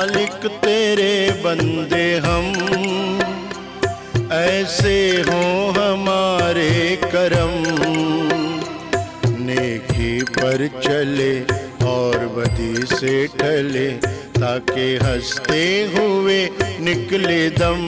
मालिक तेरे बंदे हम, ऐसे हों हमारे करम। नेकी पर चले और बदी से टले, ताकि हंसते हुए निकले दम।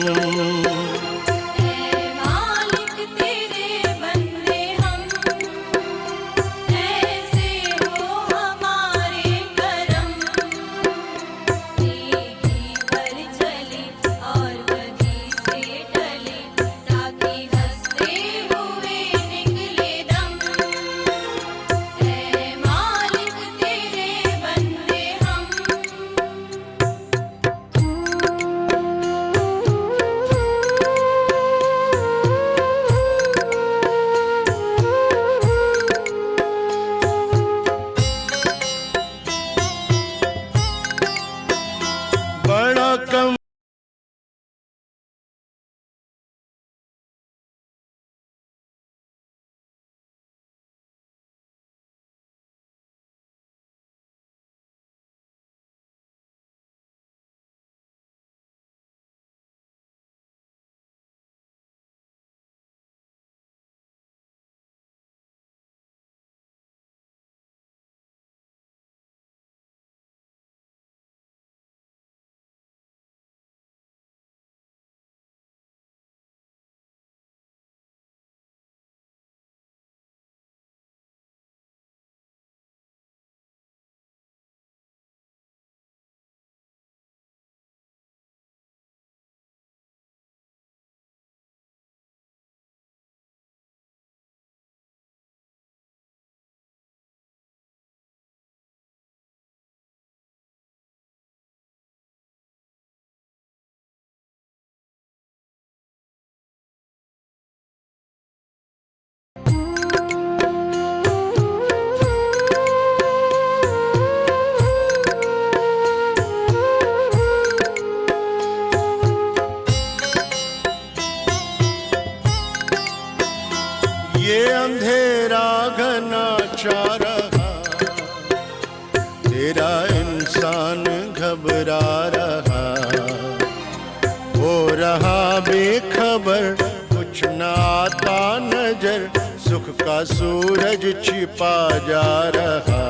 ये अंधेरा घना छा रहा, तेरा इंसान घबरा रहा। हो रहा बेखबर, कुछ न आता नजर, सुख का सूरज छिपा जा रहा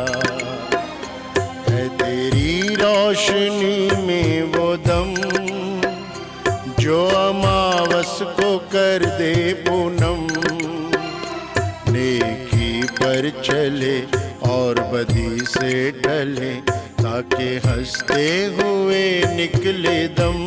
है। तेरी रोशनी में वो दम, जो अमावस को कर दे पूनम। नेकी पर चले और बदी से टले, ताकि हंसते हुए निकले दम।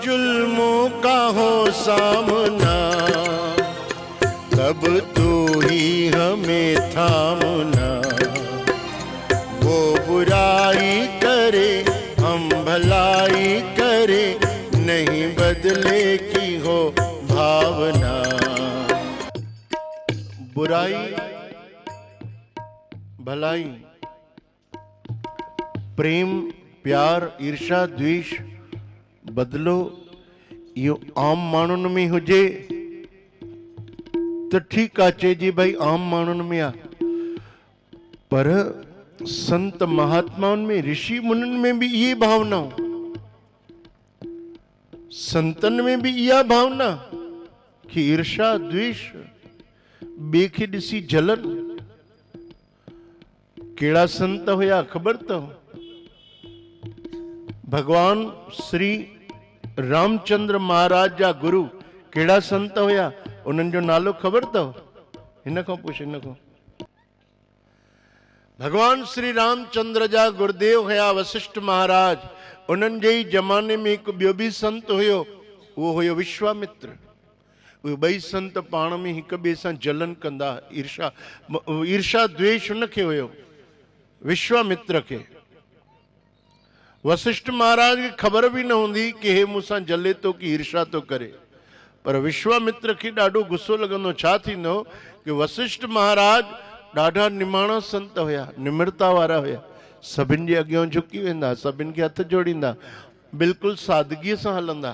जुल्मों का हो सामना, तब तू ही हमें थामना। वो बुराई करे हम भलाई करे, नहीं बदले की हो भावना। बुराई भलाई, प्रेम प्यार ईर्षा द्वेष बदलो यो आम माण्हुनि में हुजे तो ठीक आहे जी भाई आम माण्हुनि में आ, पर संत महात्माउनि में ऋषि मुनिनि में भी ये भावना, संतन में भी इहा भावना कि ईर्षा द्वेष ॿिए खे ॾिसी जलन। कहिड़ा संत हुया ख़बर अथव? भगवान श्री रामचंद्र महाराज जा गुरु कहिड़ा संत हुया, उन्हनि जो नालो ख़बर अथव? हिन खां पुछ हिन खां। भगवान श्री रामचंद्र जा गुरुदेव हुया वशिष्ठ महाराज। उन्हनि जे ई ज़माने में हिकु ॿियो बि संत हुयो उहो हुयो विश्वामित्र। उहे ॿई संत पाण में हिक ॿिए सां जलन कंदा, ईर्षा द्वेष उनखे हुयो, विश्वामित्र खे। वशिष्ठ महाराज खे ख़बर बि न हूंदी कि हे मूंसां जले थो कि ईर्षा थो करे, पर विश्वामित्र खे ॾाढो गुस्सो लॻंदो। छा थींदो कि वशिष्ठ महाराज ॾाढा निमाणा संत हुया, निम्रता वारा हुया, सभिनि जे अॻियां झुकी वेंदा, सभिनि खे हथ जोड़ींदा, बिल्कुलु सादगीअ सां हलंदा,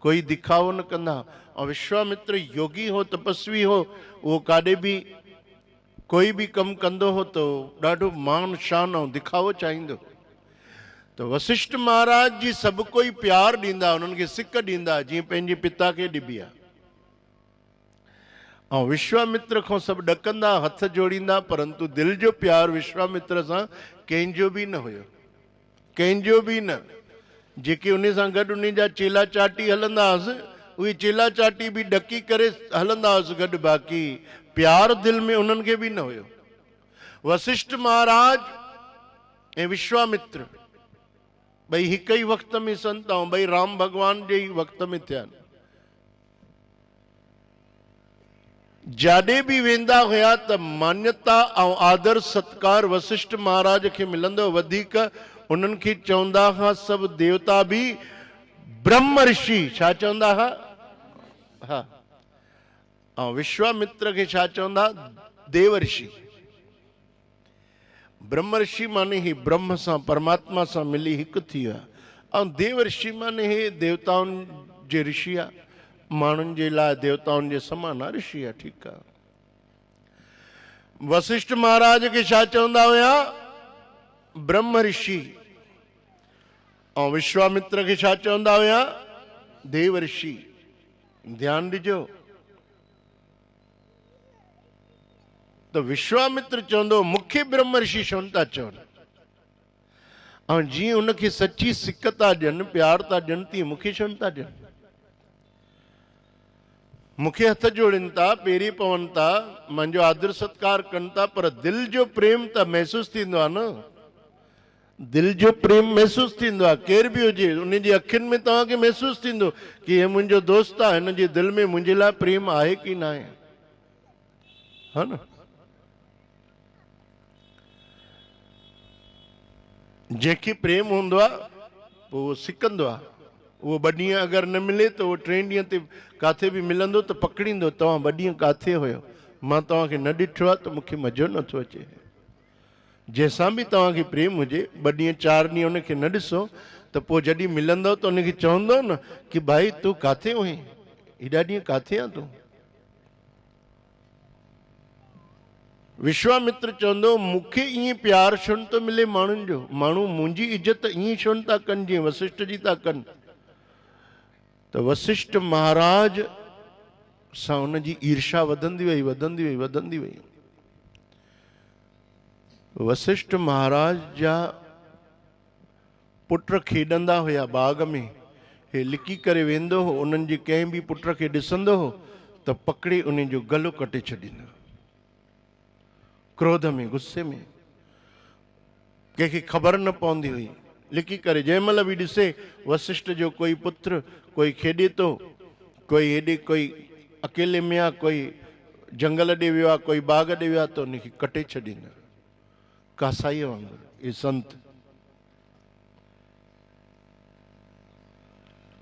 कोई दिखावो न कंदा। और विश्वामित्र योगी हो, तपस्वी हो, वो काॾे भी कोई भी कम कंदो हो तो ॾाढो मान शान और दिखावो चाहींदो। तो वशिष्ठ महाराज जी सब कोई प्यार ॾींदा, उन्हनि खे सिक ॾींदा जीअं पंहिंजे पिता खे ॾिबी आहे। और विश्वामित्र खां सब ॾकंदा, हथ जोड़ींदा, परंतु दिल जो प्यार विश्वामित्र सां कंहिंजो भी न हुयो, कंहिंजो भी न। जेके उन सां गॾु उन जा चेला चाटी हलंदासीं, उहे चेला चाटी भी ॾकी करे हलंदासीं गॾु, बाक़ी प्यार दिल में उन्हनि खे भी न हुयो। वशिष्ठ महाराज ऐं विश्वामित्र ॿई हिक ई वक़्त में संत, ऐं ॿई राम भॻवान जे ई वक़्त में थिया। जाॾे भी वेंदा हुया त मान्यता ऐं आदर सत्कार वशिष्ठ महाराज खे मिलंदो। वधीक उन्हनि खे चवंदा हुआ सभु देवता भी ब्रह्म ऋषि, छा चवंदा हुआ? हा। ऐं विश्वामित्र खे छा चवंदा? देव ऋषि। ब्रह्म ऋषि माने ही ब्रह्म सां, परमात्मा सां मिली हिकु थी विया, ऐं देव ऋषि माने हे देवताउनि जे ऋषि आहे, माण्हुनि जे लाइ देवताउनि जे समान आहे, ऋषि आहे। ठीकु आहे। वशिष्ठ महाराज खे छा चवंदा हुया? ब्रह्म ऋषि। ऐं विश्वामित्र खे छा चवंदा हुया? देव ऋषि। ध्यानु ॾिजो। तो विश्वामित्र चवंदो मूंखे ब्रह्म ऋषि छो था चवनि, ऐं जीअं उनखे सची सिक था ॾियनि, प्यार था ॾियनि, तीअं मूंखे छो था ॾियनि? मूंखे हथ जोड़नि था, पेरी पवनि था, मुंहिंजो आदर सत्कार कनि था, पर दिल जो प्रेम त महसूस थींदो आहे न। दिल जो प्रेम महसूस थींदो आहे, केर भी हुजे, उन जी अखियुनि में तव्हांखे महसूस थींदो कि हे मुंहिंजो दोस्त आहे, हिन जे दिल में मुंहिंजे लाइ प्रेम आहे कि न आहे, हा न। जंहिंखे प्रेम हूंदो आहे पोइ उहो सिकंदो आहे। उहो ॿ ॾींहं अगरि न मिले त उहो 3 ॾींहं ते काथे भी मिलंदो त पकड़ींदो, तव्हां 2 ॾींहं काथे हुयो, मां तव्हांखे न ॾिठो आहे त मूंखे मज़ो नथो अचे। जंहिंसां भी तव्हांखे प्रेम हुजे, 2 ॾींहं 4 ॾींहं उनखे न ॾिसो त पोइ जॾहिं मिलंदव त उनखे चवंदव न कि भाई तूं काथे हुई, हेॾा ॾींहं काथे आहे तूं? विश्वामित्र चवंदो मूंखे ईअं प्यार छो न थो मिले माण्हुनि जो, माण्हू मुंहिंजी इज़त ईअं छो न था कनि जीअं वशिष्ठ जी था कनि। तो वशिष्ठ महाराज सां उनजी ईर्षा वधंदी वई, वधंदी वई, वधंदी वई। वशिष्ठ महाराज जा पुट खेॾंदा हुया बाग में, हे लिकी करे वेंदो हो, उन्हनि जे कंहिं भी पुट खे ॾिसंदो हो त पकड़े उन जो गलो कटे छॾींदो, क्रोध में, गुस्से में। कंहिंखे ख़बर न पवंदी हुई, लिकी करे जंहिं महिल भी ॾिसे वशिष्ठ जो कोई पुत्र कोई खेॾे थो, कोई हेॾे कोई अकेले में आहे, कोई जंगल ॾे वियो आहे, कोई बाग ॾे वियो आहे, त उनखे कटे छॾींदा, कासाईअ वांगुरु। ये संत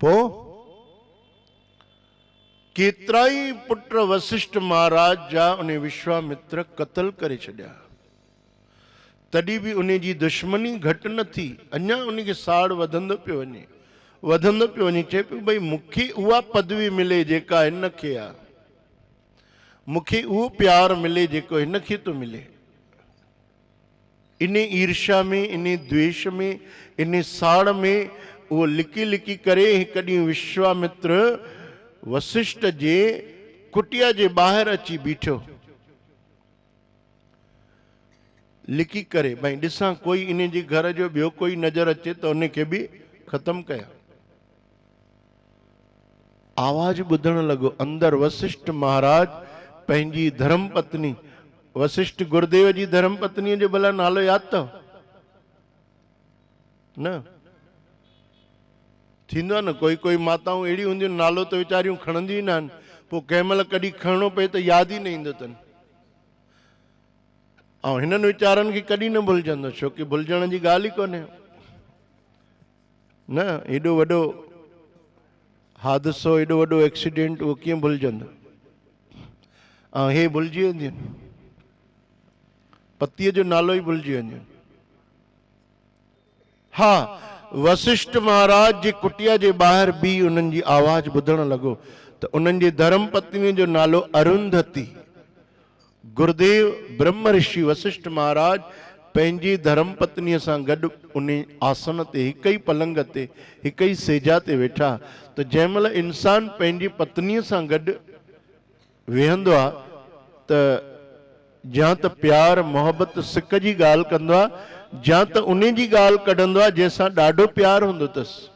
पोइ केतिरा ई पुट वशिष्ठ महाराज जा उन विश्वामित्र क़त्ल करे छॾिया, तॾहिं भी उन जी दुश्मनी घटि न थी, अञा उनखे साड़ वधंदो पियो वञे, वधंदो पियो वञे। चए पियो भई मूंखे उहा पदवी मिले जेका हिनखे आहे, मूंखे उहो प्यार मिले जेको हिनखे थो मिले। इन ईर्ष्या में, इन द्वेष में, इन साड़ में उहो लिकी लिकी करे हिक ॾींहुं विश्वामित्र वशिष्ठ जे कुटिया जे ॿाहिरि अची बीठो, लिकी करे भई ॾिसां कोई इन जे घर जो ॿियो कोई नज़र अचे त उनखे भी ख़त्म कया। आवाज ॿुधण लॻो, अंदर वशिष्ठ महाराज पंहिंजी धर्म पत्नी, वशिष्ठ गुरुदेव जी धर्म पत्नीअ जो भला नालो यादि अथव न? थींदो आहे न, कोई कोई माताऊं अहिड़ियूं हूंदियूं नालो त वीचारियूं खणंदियूं ई न आहिनि, पोइ कंहिं महिल कॾहिं खणणो पए त यादि ई न ईंदो अथनि। ऐं हिननि वीचारनि खे कॾहिं न भुलिजंदो, छो की भुलिजण जी ॻाल्हि ई कोन्हे न। एॾो वॾो हादसो, एॾो वॾो एक्सीडेंट, उहो कीअं भुलिजंदो। ऐं हे भुलिजी वेंदियूं, पतीअ जो नालो ई भुलिजी वेंदियूं। हा, वशिष्ठ महाराज जी कुटिया जे ॿाहिरि बि उन्हनि जी आवाज़ ॿुधण लॻो त उन्हनि जी धर्म पत्नी जो नालो अरुंधति। गुरुदेव ब्रह्म ऋषि वशिष्ठ महाराज पंहिंजी धर्म पत्नीअ सां गॾु उन आसन ते, हिक ई पलंग ते, हिक ई सेजा ते वेठा। त जंहिं महिल इंसान पंहिंजी पत्नीअ सां गॾु वेहंदो आहे त या त प्यार मोहब्बत सिक जी ॻाल्हि कंदो आहे, या त उन जी ॻाल्हि कढंदो आहे जंहिंसां ॾाढो प्यार हूंदो अथसि।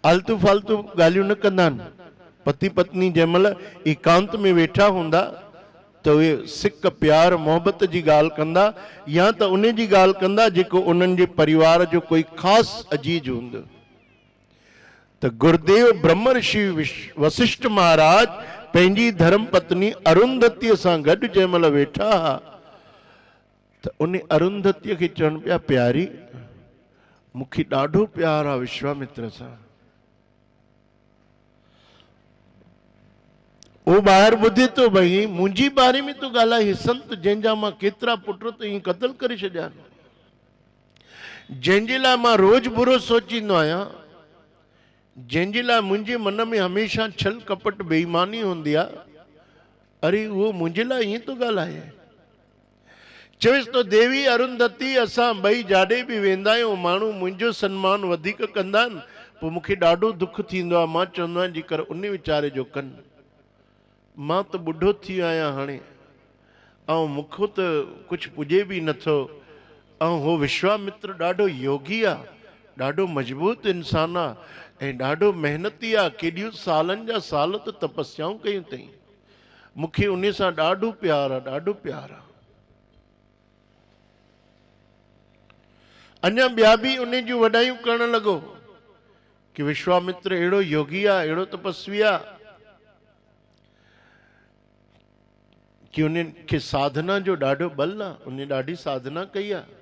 आलतू फालतू ॻाल्हियूं न कंदा आहिनि। पति पत्नी जंहिं महिल एकांत में वेठा हूंदा त उहे सिक प्यार मोहब्बत जी ॻाल्हि कंदा, या त उन जी ॻाल्हि कंदा जेको उन्हनि जे परिवार जो कोई ख़ासि अजीज हूंदो। त गुरुदेव ब्रह्म ऋषि वशिष्ठ महाराज पंहिंजी धर्म पत्नी अरुंधतीअ सां गॾु जंहिं महिल वेठा त उन अरुंधतीअ खे चवनि पिया, प्यारी मूंखे ॾाढो प्यार आहे विश्वामित्र सां। वो ॿाहिरि ॿुधे थो, भई मुंहिंजी बारे में तो ॻाल्हाए, हे संत जंहिंजा मां केतिरा पुट त ईअं क़तल करे छॾिया, जंहिंजे लाइ मां रोज़ बुरो सोचींदो आहियां, जंहिंजे लाइ मुंहिंजे मन में हमेशह छल कपट बेईमानी हूंदी आहे, अरे उहो मुंहिंजे लाइ ईअं तो ॻाल्हाए। चवेसि तो, देवी अरुंधति असां ॿई जाॾे बि वेंदा आहियूं, माण्हू मुंहिंजो सन्मान वधीक कंदा आहिनि, पोइ मूंखे ॾाढो दुख थींदो आहे। मां चवंदो आहियां जेकर उन वीचारे जो कनि, मां त ॿुढो थी वियो आहियां हाणे, ऐं मूंखो त कुझु पुॼे बि नथो। ऐं हो विश्वामित्र ॾाढो योगी आहे, ॾाढो मज़बूत इंसान आहे, ऐं ॾाढो मेहनती आहे, केॾियूं सालनि जा साल त तपस्याऊं कयूं अथई, मूंखे उन सां ॾाढो प्यार आहे, ॾाढो प्यार आहे। अञा ॿिया बि उन जूं वॾायूं करण लॻो कि विश्वामित्र अहिड़ो योगी आहे, अहिड़ो तपस्वी आहे कि उन खे साधना जो ॾाढो बल आहे, उन ॾाढी साधना कई आहे।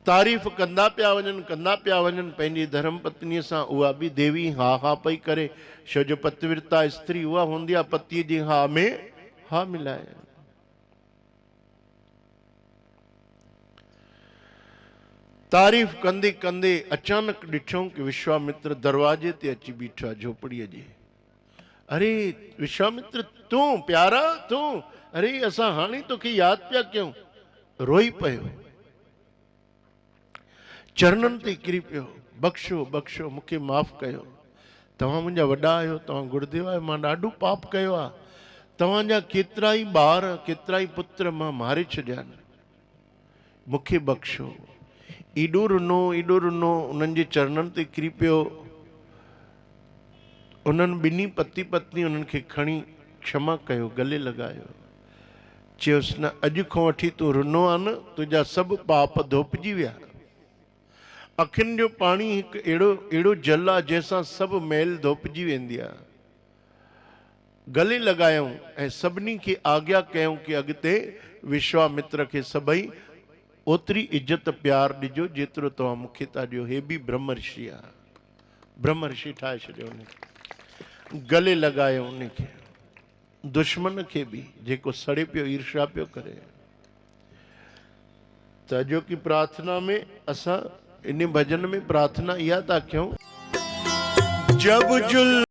तारीफ़ कंदा पिया वञनि पंहिंजी धर्म पत्नीअ सां। उहा बि देवी हा हा पई करे, छो जो पतिव्रता स्त्री उहा हूंदी आहे पतीअ जी हा में हा मिलाए। तारीफ़ कंदे कंदे अचानक ॾिठऊं कि विश्वामित्र दरवाजे ते अची बीठो आहे झोपड़ीअ जे। अरे विश्वामित्र तूं प्यारा, तूं, अरे असां हाणे तोखे यादि पिया कयूं। रोई पियो, चरणनि ते किरी पियो, बख़्शो बख़्शो, मूंखे माफ़ कयो, तव्हां मुंहिंजा वॾा आहियो, तव्हां गुरुदेव आहियो, मां ॾाढो पाप कयो आहे, तव्हांजा केतिरा ई ॿार, केतिरा ई पुत्र मां मारे छॾिया आहिनि, मूंखे बख़्शो। एॾो रुनो, उन्हनि जे चरणनि ते किरी पियो। उन्हनि ॿिन्ही पति पत्नी उन्हनि खे खणी क्षमा कयो, गले लॻायो, चयोसि न अॼु खां वठी तूं रुनो आहे न, तुंहिंजा सभु पाप धोपिजी विया। अखियुनि जो पाणी हिकु अहिड़ो जल आहे जंहिंसां सभु मैल धोपिजी वेंदी आहे। गले लॻायूं ऐं सभिनी खे आज्ञा कयूं कि अॻिते विश्वामित्र खे सभई ओतिरी इज़त प्यार ॾिजो जेतिरो तव्हां मूंखे था ॾियो। हे बि ब्रह्म ऋषि आहे, ब्रह्म ऋषि ठाहे छॾियो उनखे, गले लॻायो उनखे, दुश्मन खे बि जेको सड़े पियो, ईर्ष्या पियो करे। त जो की प्रार्थना में असां इन भजन में प्रार्थना इहा था कयूं, जब जुल्म